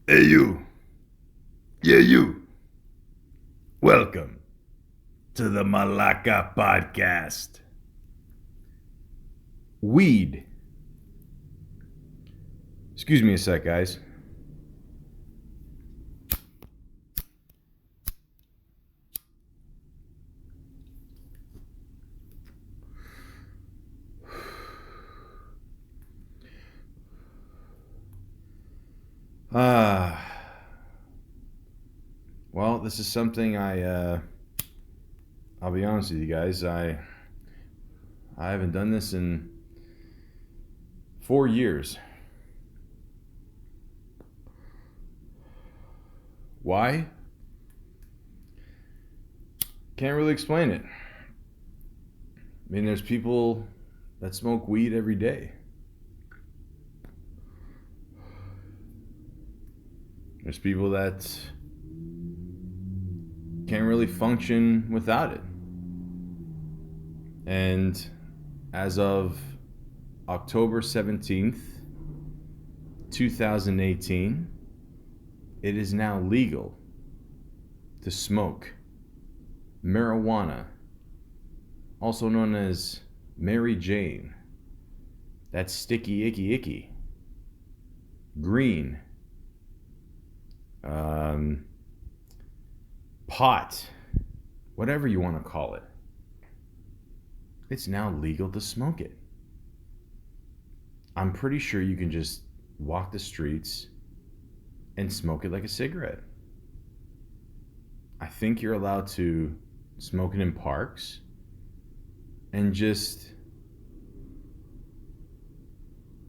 Hey, you. Yeah, you. Welcome to the Malaka podcast. Weed. Excuse me a sec, guys. Ah. Well, this is something I'll be honest with you guys. I haven't done this in 4 years. Why? Can't really explain it. I mean, there's people that smoke weed every day. There's people that can't really function without it. And as of October 17th, 2018, it is now legal to smoke marijuana, also known as Mary Jane. That's sticky, icky. Green. Um, Pot. Whatever you want to call it. It's now legal to smoke it. I'm pretty sure you can just walk the streets and smoke it like a cigarette. I think you're allowed to smoke it in parks and just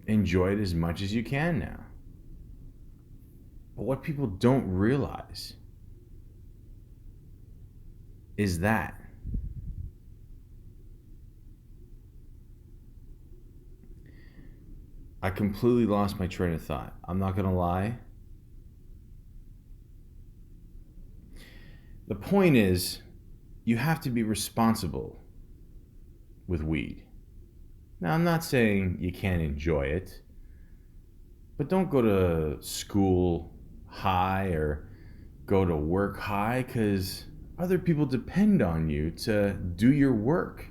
enjoy it as much as you can now. But what people don't realize is that I completely lost my train of thought. I'm not going to lie. The point is, you have to be responsible with weed. Now, I'm not saying you can't enjoy it, but don't go to school high or go to work high because other people depend on you to do your work.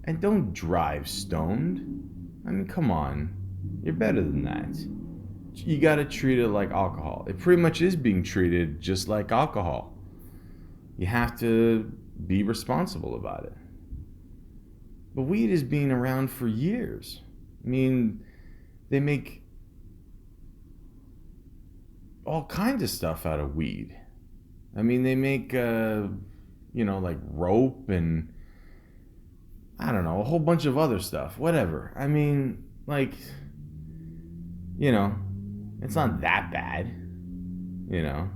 And don't drive stoned. I mean, come on. You're better than that. You gotta treat it like alcohol. It pretty much is being treated just like alcohol. You have to be responsible about it. But weed has been around for years. I mean, they make all kinds of stuff out of weed. I mean, they make, like rope and I don't know, a whole bunch of other stuff. Whatever. I mean, you know, it's not that bad. You know,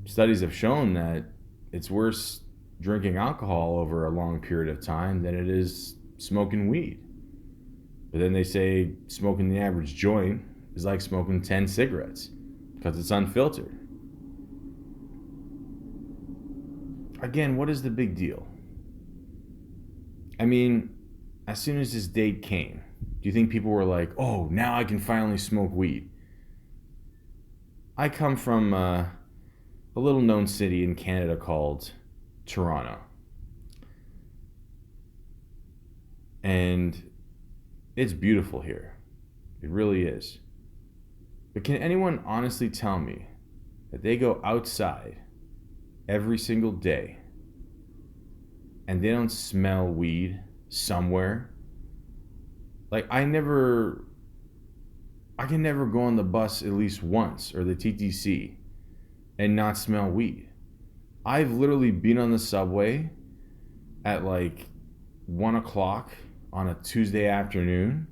studies have shown that it's worse drinking alcohol over a long period of time than it is smoking weed. But then they say smoking the average joint is like smoking 10 cigarettes because it's unfiltered. Again, what is the big deal? I mean, as soon as this date came, do you think people were like, oh, now I can finally smoke weed? I come from a little known city in Canada called Toronto. And it's beautiful here. It really is. But can anyone honestly tell me that they go outside every single day and they don't smell weed somewhere? Like I can never go on the bus at least once or the TTC and not smell weed. I've literally been on the subway at like 1 o'clock on a Tuesday afternoon,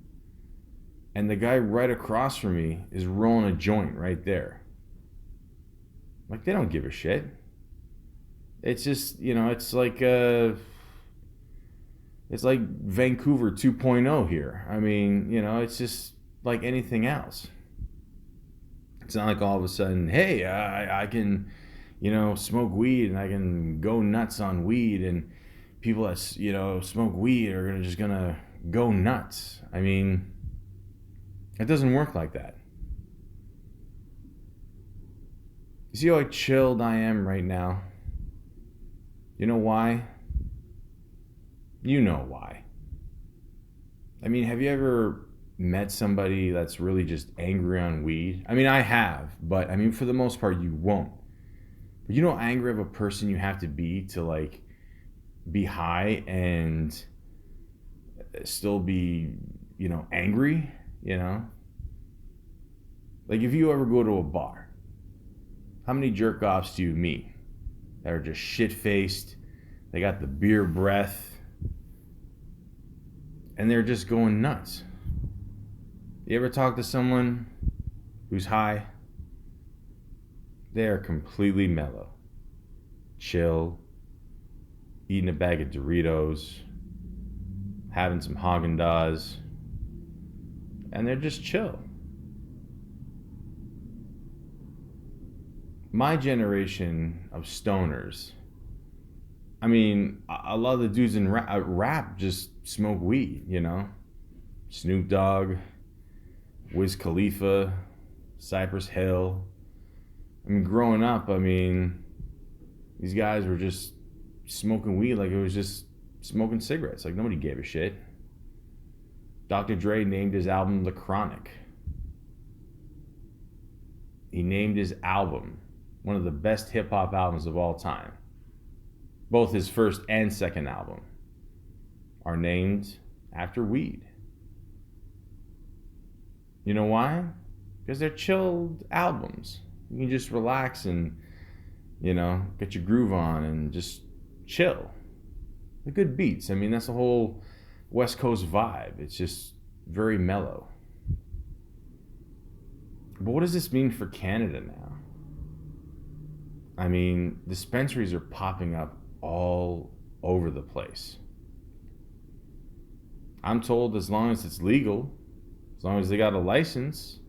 and the guy right across from me is rolling a joint right there. Like they don't give a shit. It's just it's like Vancouver 2.0 here. I mean, it's just like anything else. It's not like all of a sudden, hey, I can, smoke weed and I can go nuts on weed, and people that smoke weed are just gonna go nuts. I mean, it doesn't work like that. You see how chilled I am right now? You know why? You know why. I mean, have you ever met somebody that's really just angry on weed? I mean, I have, but I mean, for the most part, you won't. But you know how angry of a person you have to be to like be high and still be, angry, you know? Like if you ever go to a bar, how many jerk offs do you meet that are just shit faced? They got the beer breath and they're just going nuts. You ever talk to someone who's high? They are completely mellow, chill, eating a bag of Doritos, having some Haagen-Dazs, and they're just chill. My generation of stoners, I mean, a lot of the dudes in rap just smoke weed, Snoop Dogg, Wiz Khalifa, Cypress Hill. I mean, growing up, these guys were just smoking weed like it was just smoking cigarettes. Like nobody gave a shit. Dr. Dre named his album The Chronic. He named his album one of the best hip hop albums of all time. Both his first and second album are named after weed. You know why? Because they're chilled albums. You can just relax and, get your groove on and just chill. The good beats. I mean, that's the whole West Coast vibe. It's just very mellow. But what does this mean for Canada now? I mean, dispensaries are popping up all over the place. I'm told as long as it's legal, as long as they got a license,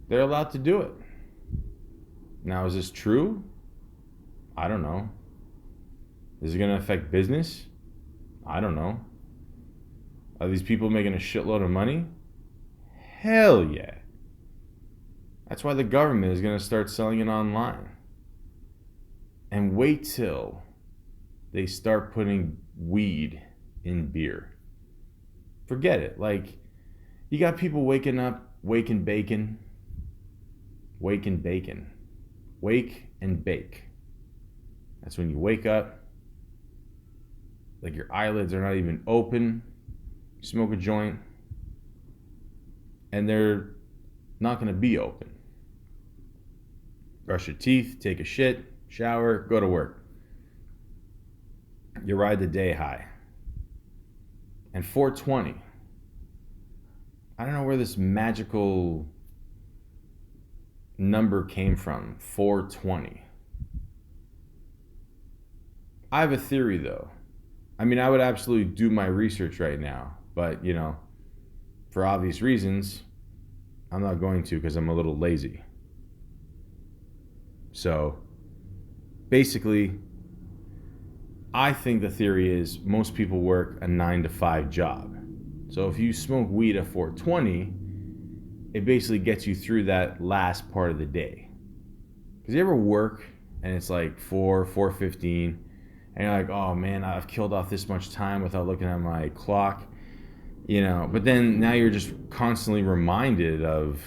they're allowed to do it. Now, is this true? I don't know. Is it going to affect business? I don't know. Are these people making a shitload of money? Hell yeah. That's why the government is going to start selling it online. And wait till they start putting weed in beer. Forget it. Like, you got people waking up, wake and bacon. Wake and bacon. Wake and bake. That's when you wake up, like your eyelids are not even open, you smoke a joint, and they're not going to be open. Brush your teeth, take a shit, shower, go to work. You ride the day high. And 420, I don't know where this magical number came from, 420. I have a theory though. I mean, I would absolutely do my research right now, but for obvious reasons, I'm not going to because I'm a little lazy. So, basically, I think the theory is most people work a 9-to-5 job. So if you smoke weed at 420, it basically gets you through that last part of the day. Because you ever work and it's like 4:15, and you're like, oh man, I've killed off this much time without looking at my clock, but then now you're just constantly reminded of,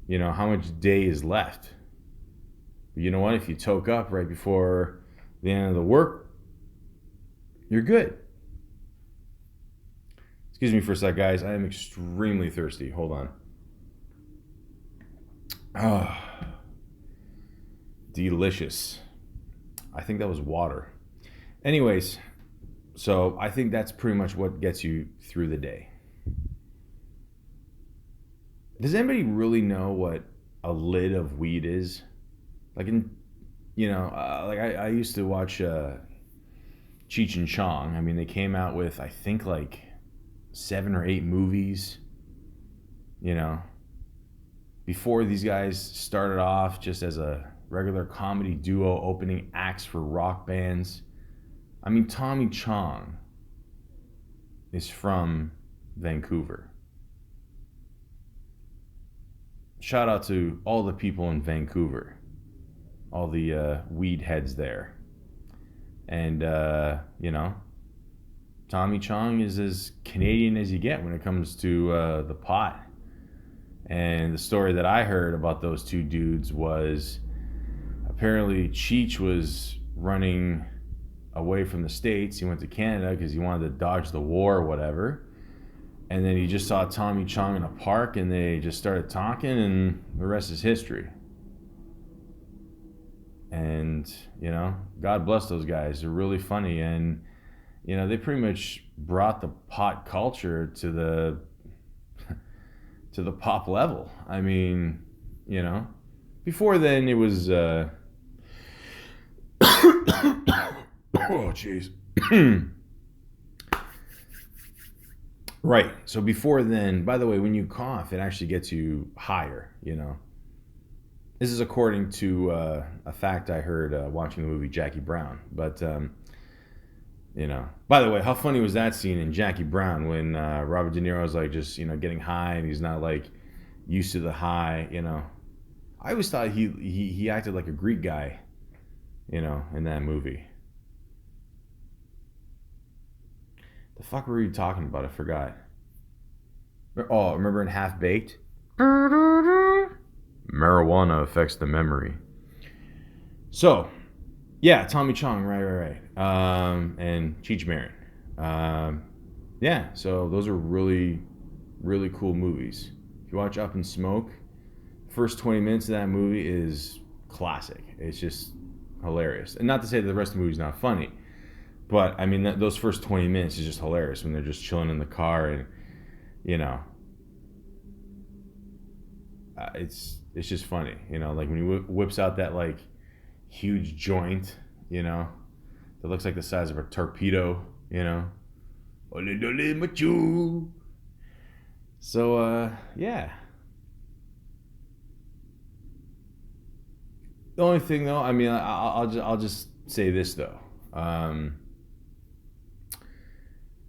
how much day is left. But you know what? If you toke up right before the end of the work, you're good. Excuse me for a sec, guys. I am extremely thirsty. Hold on. Oh, delicious. I think that was water. Anyways, so I think that's pretty much what gets you through the day. Does anybody really know what a lid of weed is? Like I used to watch Cheech and Chong. I mean, they came out with, I think, like 7 or 8 movies, before these guys started off just as a regular comedy duo opening acts for rock bands. I mean, Tommy Chong is from Vancouver. Shout out to all the people in Vancouver. all the weed heads there. And, Tommy Chong is as Canadian as you get when it comes to the pot. And the story that I heard about those two dudes was apparently Cheech was running away from the States. He went to Canada because he wanted to dodge the war or whatever. And then he just saw Tommy Chong in a park and they just started talking, and the rest is history. And, God bless those guys. They're really funny. And, they pretty much brought the pot culture to the pop level. I mean, before then it was, oh, jeez. Right. So before then, by the way, when you cough, it actually gets you higher, This is according to a fact I heard watching the movie Jackie Brown. But, by the way, how funny was that scene in Jackie Brown when Robert De Niro was like just, getting high and he's not like used to the high, I always thought he acted like a Greek guy, in that movie. The fuck were you talking about? I forgot. Oh, remember in Half Baked? Marijuana affects the memory. So, yeah, Tommy Chong, right. And Cheech Marin. Yeah, so those are really, really cool movies. If you watch Up in Smoke, first 20 minutes of that movie is classic. It's just hilarious. And not to say that the rest of the movie's not funny, but I mean, those first 20 minutes is just hilarious when they're just chilling in the car and, it's just funny, like when he whips out that like huge joint, that looks like the size of a torpedo, So, yeah. The only thing though, I mean, I'll just say this though. I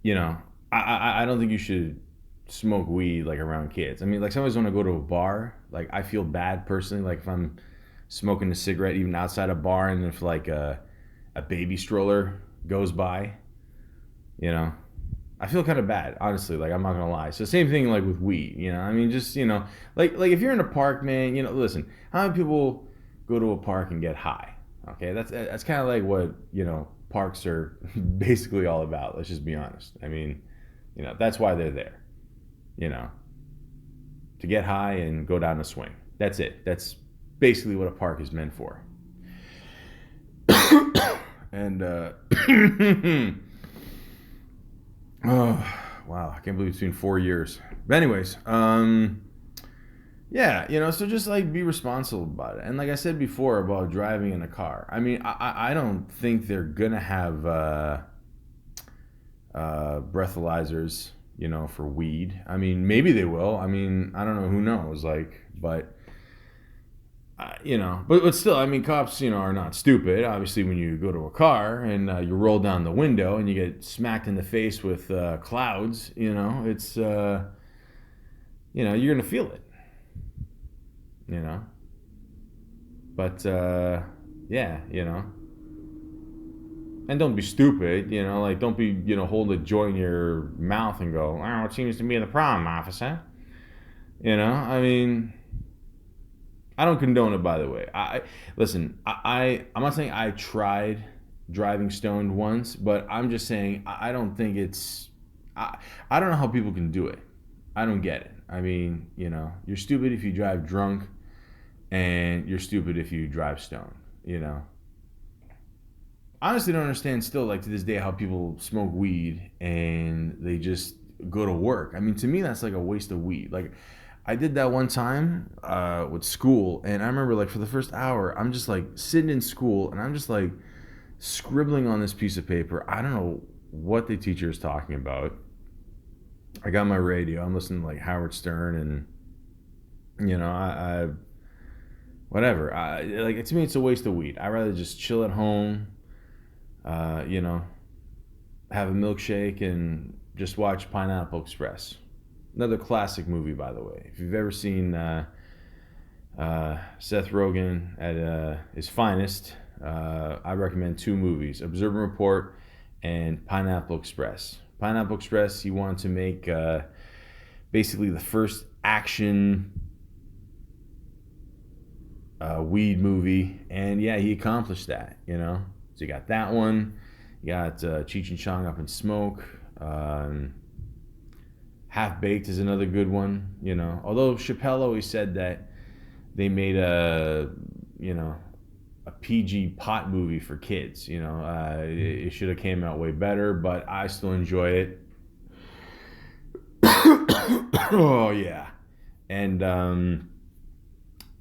don't think you should smoke weed like around kids. I mean, like sometimes when I go to a bar, like I feel bad personally, like if I'm smoking a cigarette even outside a bar, and if like a baby stroller goes by, I feel kind of bad, honestly. Like I'm not gonna lie. So same thing like with weed, I mean, just like if you're in a park, man, listen, how many people go to a park and get high? Okay, that's kind of like what parks are basically all about. Let's just be honest. I mean, that's why they're there. To get high and go down a swing. That's it. That's basically what a park is meant for. And oh wow, I can't believe it's been 4 years. But anyways, yeah, so just like be responsible about it. And like I said before about driving in a car, I mean, I don't think they're gonna have breathalyzers, for weed. I mean, maybe they will. I mean, I don't know. Who knows? Like, but but still, I mean, cops, are not stupid. Obviously, when you go to a car and you roll down the window and you get smacked in the face with clouds, it's you're gonna feel it. But yeah, and don't be stupid, like don't be, hold a joint in your mouth and go, oh, it seems to be the problem, officer. I mean, I don't condone it, by the way. Listen, I'm not saying I tried driving stoned once, but I'm just saying I don't think it's, I don't know how people can do it. I don't get it. I mean, you're stupid if you drive drunk, and you're stupid if you drive stoned, I honestly don't understand still, like to this day, how people smoke weed and they just go to work. I mean, to me, that's like a waste of weed. Like, I did that one time with school, and I remember like for the first hour, I'm just like sitting in school, and I'm just like scribbling on this piece of paper. I don't know what the teacher is talking about. I got my radio. I'm listening to like Howard Stern, and I whatever. Like to me, it's a waste of weed. I'd rather just chill at home. Have a milkshake and just watch Pineapple Express. Another classic movie, by the way. If you've ever seen Seth Rogen at his finest. I recommend two movies: Observe and Report and Pineapple Express. Pineapple Express, he wanted to make basically the first action weed movie, and yeah, he accomplished that. So you got that one. You got Cheech and Chong Up in Smoke. Half Baked is another good one. Although Chappelle always said that they made a PG pot movie for kids. It should have came out way better, but I still enjoy it. Oh yeah, and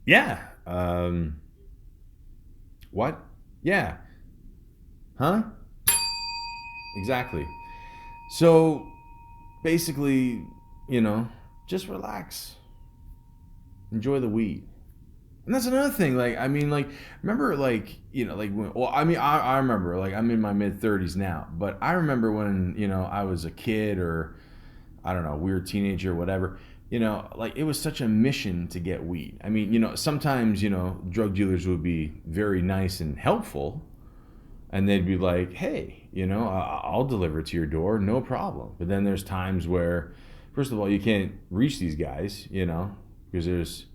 yeah, what? Yeah, huh? Exactly. So basically, just relax, enjoy the weed. And that's another thing. Like, I mean, like, remember, like, well, I mean, I remember, like, I'm in my mid 30s now, but I remember when, I was a kid or, I don't know, we were a teenager or whatever, like, it was such a mission to get weed. I mean, sometimes, drug dealers would be very nice and helpful, and they'd be like, hey, I'll deliver it to your door, no problem. But then there's times where, first of all, you can't reach these guys, because there's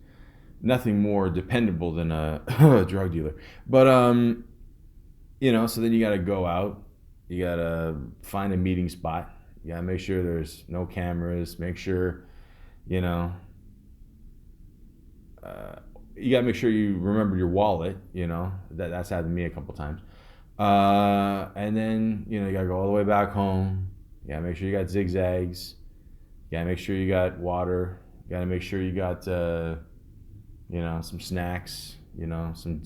nothing more dependable than a, a drug dealer. But so then you got to go out, you got to find a meeting spot, you got to make sure there's no cameras, make sure, you got to make sure you remember your wallet. That's happened to me a couple times. And then you got to go all the way back home. You got to make sure you got zigzags. You got to make sure you got water. You got to make sure you got some snacks, some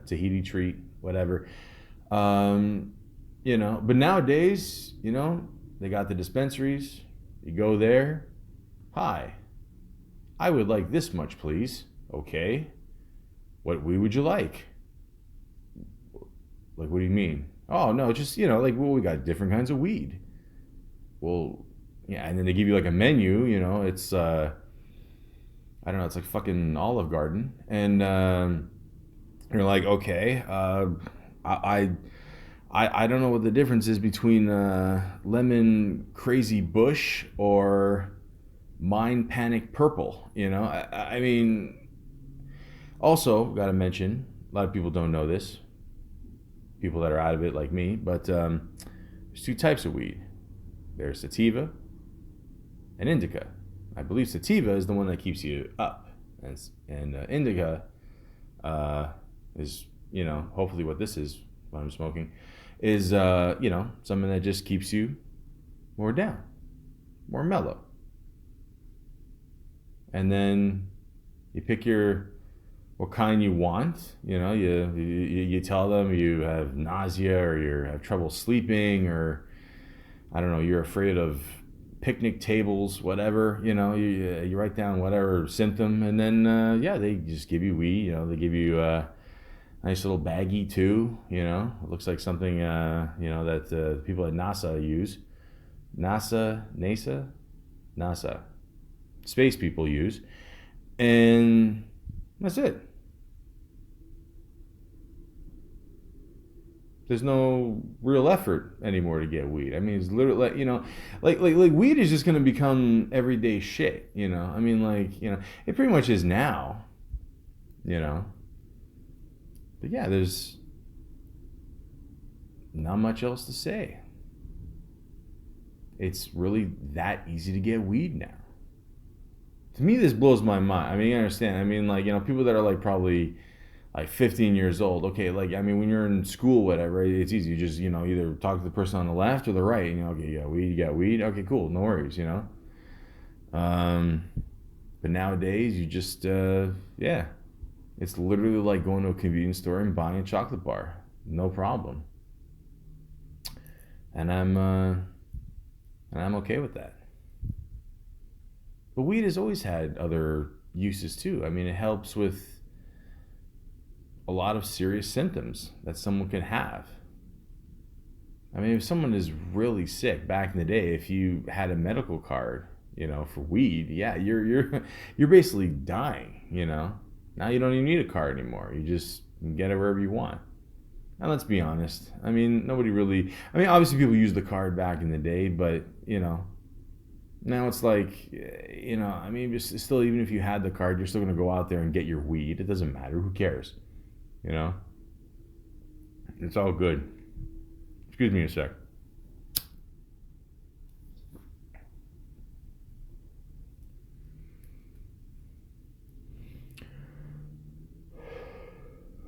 Tahiti treat, whatever. But nowadays, they got the dispensaries. You go there. Hi, I would like this much, please. Okay. What weed would you like? Like, what do you mean? Oh, no, just, like, well, we got different kinds of weed. Well, yeah, and then they give you like a menu, it's, I don't know, it's like fucking Olive Garden. And you're like, okay, I, I don't know what the difference is between lemon crazy bush or mind panic purple. I mean, also got to mention, a lot of people don't know this, people that are out of it like me, but there's two types of weed. There's sativa and indica. I believe sativa is the one that keeps you up, and indica is, hopefully what this is, what I'm smoking, is something that just keeps you more down, more mellow. And then you pick what kind you want. You tell them you have nausea or you have trouble sleeping, or I don't know, you're afraid of picnic tables, whatever. You write down whatever symptom, and then they just give you weed. They give you a nice little baggie too. It looks like something that people at NASA use. NASA, space people use, and that's it. There's no real effort anymore to get weed. I mean, it's literally like weed is just gonna become everyday shit. I mean, it pretty much is now. But yeah, there's not much else to say. It's really that easy to get weed now. To me, this blows my mind. I mean, you understand. I mean, people that are probably 15 years old. Okay, I mean, when you're in school, whatever, it's easy. You just, either talk to the person on the left or the right. Okay, you got weed. Okay, cool, no worries. But nowadays, you just, it's literally like going to a convenience store and buying a chocolate bar, no problem. And I'm okay with that. But weed has always had other uses too. I mean, it helps with a lot of serious symptoms that someone can have. I mean, if someone is really sick back in the day, if you had a medical card, for weed, yeah, you're basically dying. Now you don't even need a card anymore. You just get it wherever you want. And let's be honest. I mean, nobody really. I mean, obviously people used the card back in the day, but now it's like, I mean, still, even if you had the card, you're still gonna go out there and get your weed. It doesn't matter. Who cares? You know, it's all good. Excuse me a sec.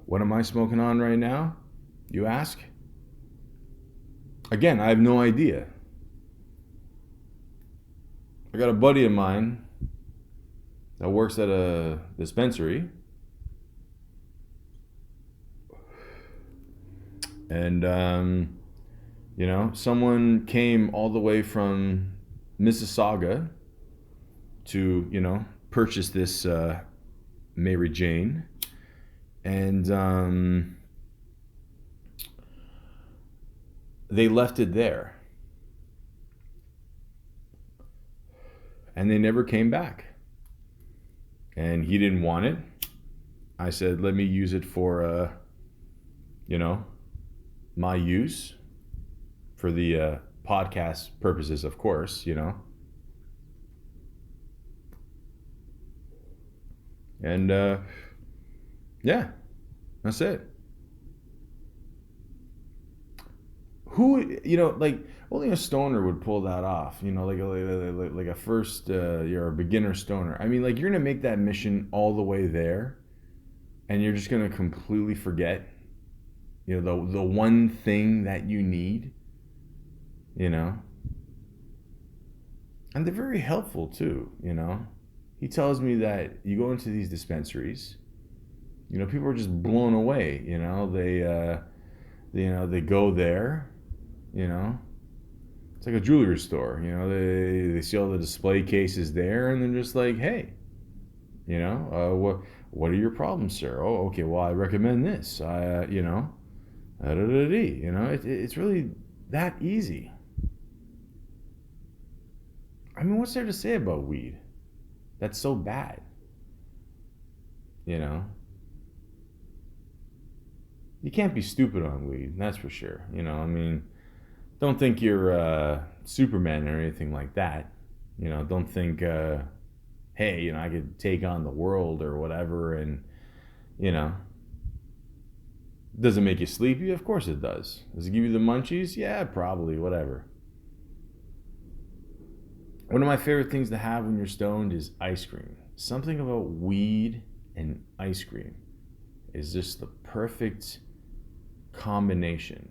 What am I smoking on right now? You ask? Again, I have no idea. I got a buddy of mine that works at a dispensary, and someone came all the way from Mississauga to purchase this Mary Jane, and they left it there, and they never came back. And he didn't want it. I said, let me use it for my use, for the podcast purposes, of course, and yeah, that's it. Who, like, only a stoner would pull that off, like a first, you're a beginner stoner. I mean, like, you're gonna make that mission all the way there, and you're just gonna completely forget, the one thing that you need, and they're very helpful too. He tells me that you go into these dispensaries, people are just blown away. They go there, it's like a jewelry store. They see all the display cases there, and they're just like, hey, what are your problems, sir? Oh, okay, well, I recommend this. It's really that easy. I mean, what's there to say about weed that's so bad? You can't be stupid on weed, that's for sure. I mean, don't think you're Superman or anything like that. Don't think, hey, I could take on the world or whatever, and does it make you sleepy? Of course it does. Does it give you the munchies? Yeah, probably, whatever. One of my favorite things to have when you're stoned is ice cream. Something about weed and ice cream is just the perfect combination.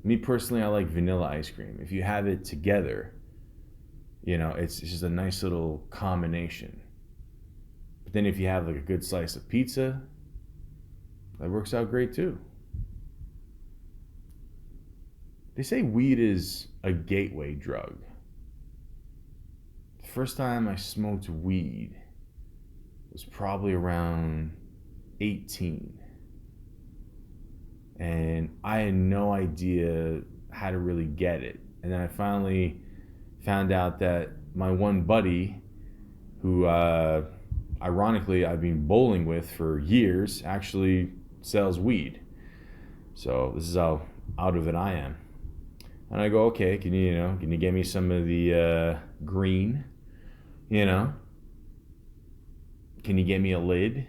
Me personally, I like vanilla ice cream. If you have it together, it's just a nice little combination. But then if you have like a good slice of pizza, that works out great too. They say weed is a gateway drug. The first time I smoked weed was probably around 18. And I had no idea how to really get it. And then I finally found out that my one buddy, who ironically I've been bowling with for years, actually sells weed. So this is how out of it I am. And I go, okay, can you get me some of the green? Can you get me a lid?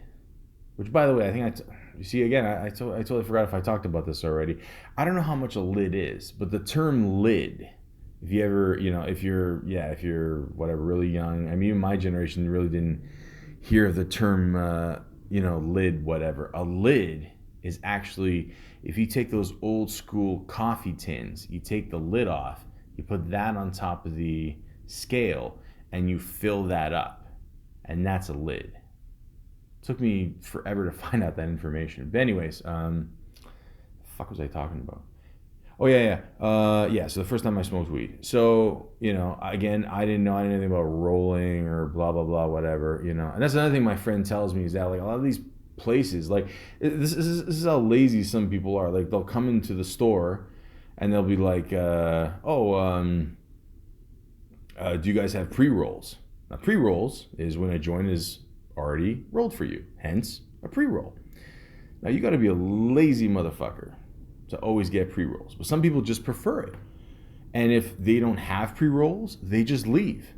Which, by the way, I think you see, again, I totally forgot if I talked about this already. I don't know how much a lid is, but the term lid, if you ever, if you're whatever, really young, I mean, even my generation really didn't hear of the term, lid, whatever. A lid is actually, if you take those old school coffee tins, you take the lid off, you put that on top of the scale, and you fill that up, and that's a lid. Took me forever to find out that information. But anyways, the fuck was I talking about? Oh yeah. So the first time I smoked weed. So, again, I didn't know anything about rolling or blah blah blah whatever, And that's another thing my friend tells me is that, like, a lot of these places, like, this is how lazy some people are. Like, they'll come into the store and they'll be like, do you guys have pre-rolls? Now, pre-rolls is when a joint is already rolled for you, hence a pre-roll. Now, you got to be a lazy motherfucker to always get pre-rolls, but some people just prefer it. And if they don't have pre-rolls, they just leave,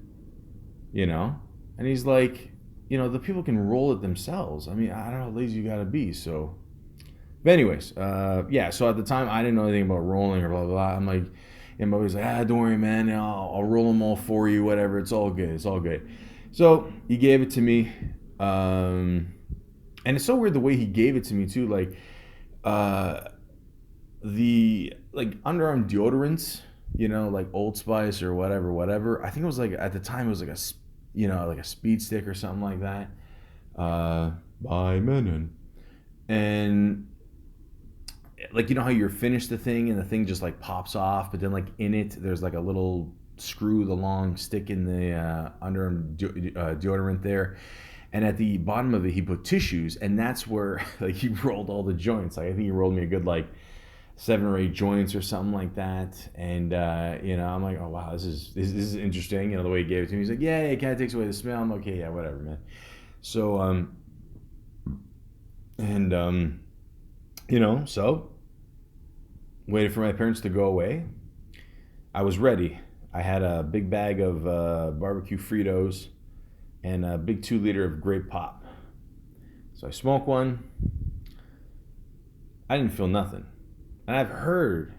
you know? And he's like, the people can roll it themselves. I mean, I don't know how lazy you got to be, so. But anyways, so at the time, I didn't know anything about rolling or blah, blah, blah. I'm like, and my buddy's like, don't worry, man. I'll roll them all for you, whatever. It's all good. It's all good. So he gave it to me. And it's so weird the way he gave it to me, too. Like, the underarm deodorants, like Old Spice or whatever. I think it was like, at the time, it was like a speed stick or something like that. By Menon. And like, how you finish the thing and the thing just like pops off, but then like in it there's like a little screw, the long stick in the underarm deodorant there, and at the bottom of it he put tissues, and that's where like he rolled all the joints. Like, I think he rolled me a good like 7 or 8 joints or something like that. And I'm like, oh wow, this is interesting. The way he gave it to me, he's like, yeah, it kind of takes away the smell. I'm like, okay, yeah, whatever, man. So so waited for my parents to go away. I was ready. I had a big bag of barbecue Fritos and a big 2-liter of grape pop. So I smoked one. I didn't feel nothing. And I've heard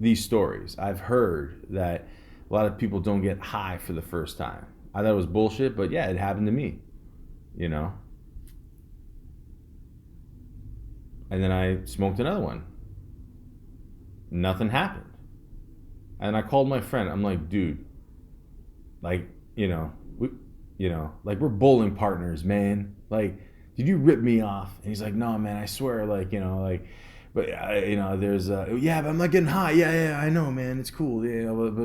these stories. I've heard that a lot of people don't get high for the first time. I thought it was bullshit, but yeah, it happened to me, And then I smoked another one. Nothing happened. And I called my friend. I'm like, dude, like, like, we're bowling partners, man. Like, did you rip me off? And he's like, no, man, I swear, but there's, yeah, but I'm not getting high. Yeah, I know, man, it's cool.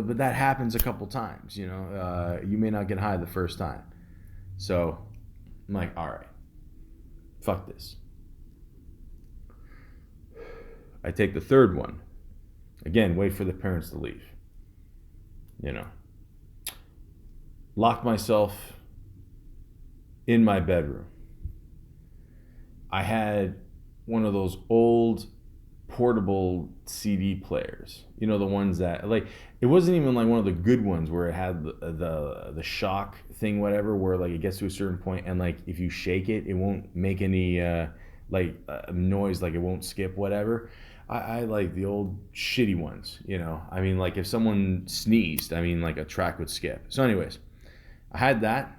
But that happens a couple times, you may not get high the first time. So I'm like, all right, fuck this. I take the third one. Again, wait for the parents to leave. Locked myself in my bedroom. I had one of those old portable CD players. The ones that, like, it wasn't even like one of the good ones where it had the shock thing, whatever, where like it gets to a certain point and like if you shake it, it won't make any noise, like it won't skip, whatever. I like the old shitty ones, I mean, like if someone sneezed, I mean, like a track would skip. So anyways, I had that.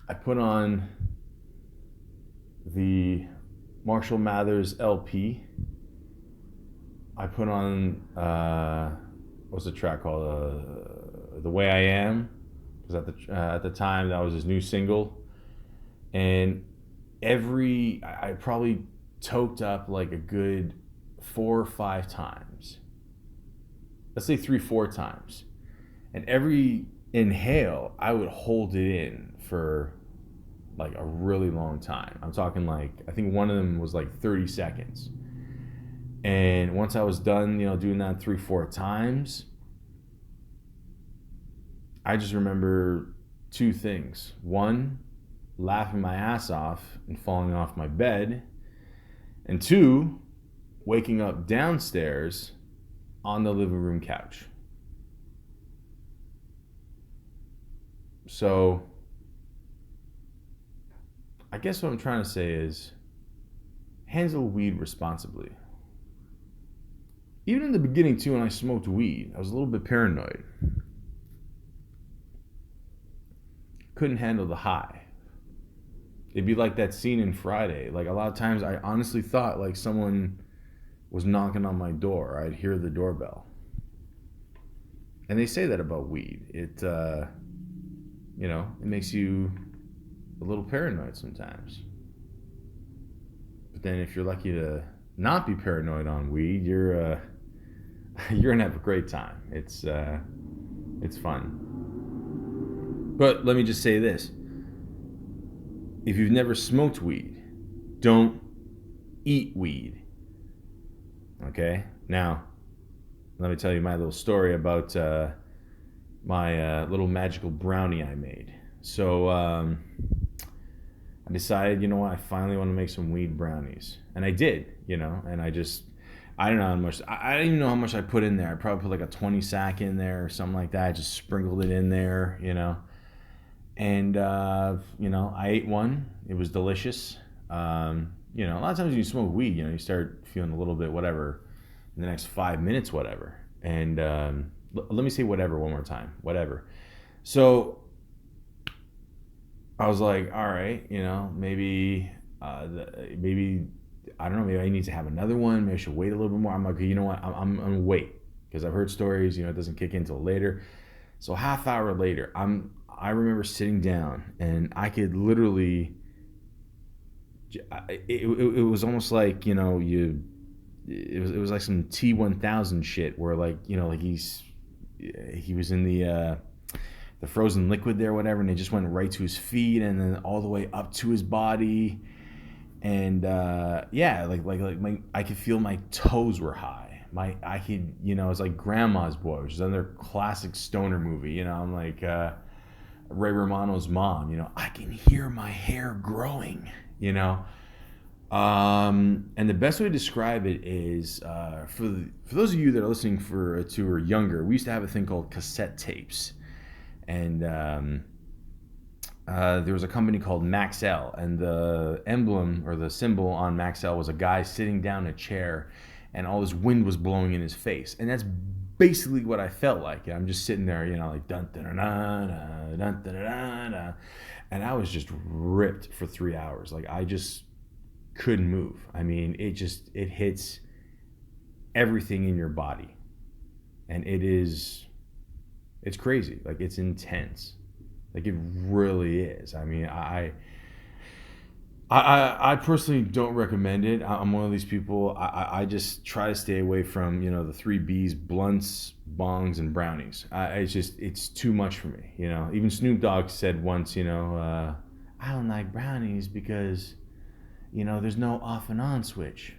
I put on the Marshall Mathers LP. I put on, what's the track called? The Way I Am. Because at the time, that was his new single. And I probably toked up like a good 4 or 5 times. Let's say 3-4 times. And every inhale, I would hold it in for like a really long time. I'm talking like, I think one of them was like 30 seconds. And once I was done, doing that 3-4 times, I just remember 2 things. 1, laughing my ass off and falling off my bed. And 2, waking up downstairs on the living room couch. So I guess what I'm trying to say is handle weed responsibly. Even in the beginning too, when I smoked weed, I was a little bit paranoid. Couldn't handle the high. It'd be like that scene in Friday. Like a lot of times I honestly thought like someone was knocking on my door. I'd hear the doorbell. And they say that about weed. It makes you a little paranoid sometimes. But then if you're lucky to not be paranoid on weed, you're gonna have a great time. It's fun. But let me just say this. If you've never smoked weed, don't eat weed. Okay? Now, let me tell you my little story about my little magical brownie I made. So I decided, you know what, I finally want to make some weed brownies. And I did, and I don't know how much, I don't even know how much I put in there. I probably put like a 20 sack in there or something like that. I just sprinkled it in there, And, I ate one. It was delicious. A lot of times when you smoke weed, you start feeling a little bit whatever in the next 5 minutes, whatever. And let me say whatever one more time, whatever. So I was like, all right, maybe, maybe, I don't know, maybe I need to have another one. Maybe I should wait a little bit more. I'm like, you know what? I'm going to wait because I've heard stories, it doesn't kick in until later. So half hour later, I remember sitting down and I could literally, it was almost like, it was like some T1000 shit where like, like he was in the frozen liquid there, whatever, and it just went right to his feet and then all the way up to his body. And yeah, like I could feel my toes were high. I could, it was like Grandma's Boy, which is another classic stoner movie. I'm like Ray Romano's mom. I can hear my hair growing. And the best way to describe it is for those of you that are listening to or younger, we used to have a thing called cassette tapes. And there was a company called Maxell, and the emblem or the symbol on Maxell was a guy sitting down in a chair, and all this wind was blowing in his face. And that's basically what I felt like. I'm just sitting there, like dun dun dun dun dun dun dun dun, and I was just ripped for 3 hours. Like I just couldn't move. I mean, it hits everything in your body, and it's crazy. Like it's intense. Like it really is. I mean, I personally don't recommend it. I'm one of these people. I just try to stay away from the three B's: blunts, bongs, and brownies. It's too much for me. Even Snoop Dogg said once, I don't like brownies because there's no off and on switch.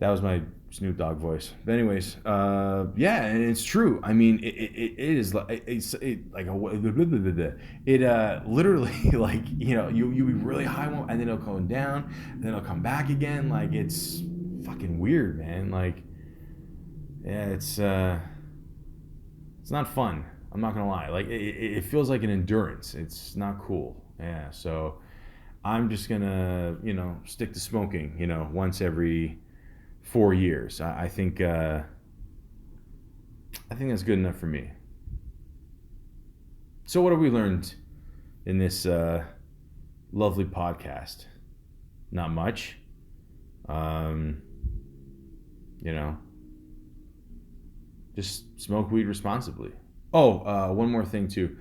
That was my Snoop Dogg voice. But anyways, yeah, and it's true. I mean, it is like literally like you be really high one, and then it'll come down, and then it'll come back again. Like it's fucking weird, man. Like yeah, it's not fun. I'm not gonna lie. Like it feels like an endurance. It's not cool. Yeah, so I'm just gonna stick to smoking. Once every 4 years. I think that's good enough for me. So what have we learned in this lovely podcast? Not much. Just smoke weed responsibly. Oh, one more thing too.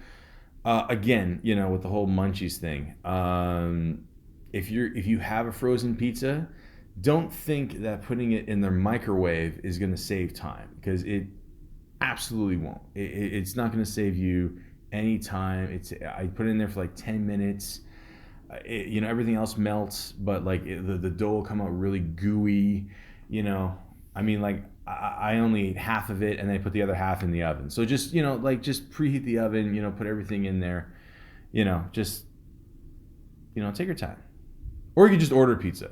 Again, with the whole munchies thing. If you have a frozen pizza, don't think that putting it in the microwave is going to save time, because it absolutely won't. It's not going to save you any time. I put it in there for like 10 minutes. Everything else melts, but like the dough will come out really gooey. I mean, like I only ate half of it, and then I put the other half in the oven. So just just preheat the oven. Put everything in there. Just take your time, or you could just order pizza.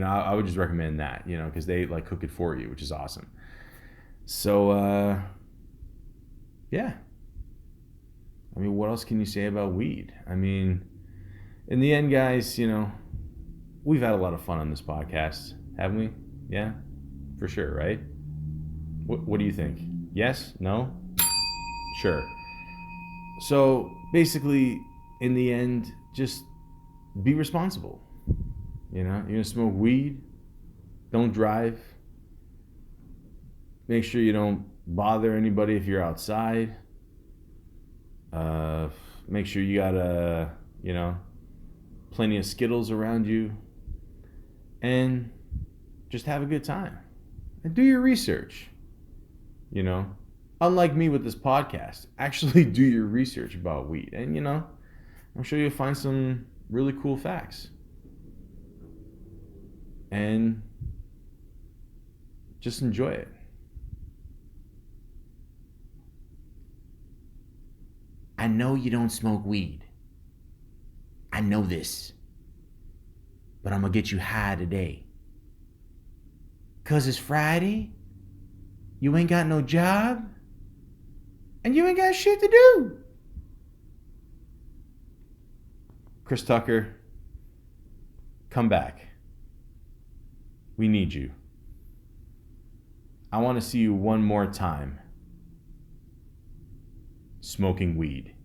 I would just recommend that, because they like cook it for you, which is awesome. So, yeah. I mean, what else can you say about weed? I mean, in the end, guys, we've had a lot of fun on this podcast, haven't we? Yeah, for sure, right? What do you think? Yes? No? Sure. So, basically, in the end, just be responsible. You're gonna smoke weed, don't drive. Make sure you don't bother anybody if you're outside. Make sure you got plenty of Skittles around you, and just have a good time and do your research. Unlike me with this podcast, actually do your research about weed, and I'm sure you'll find some really cool facts. And just enjoy it. I know you don't smoke weed. I know this. But I'm gonna get you high today. 'Cause it's Friday, you ain't got no job, and you ain't got shit to do. Chris Tucker, come back. We need you. I want to see you one more time smoking weed.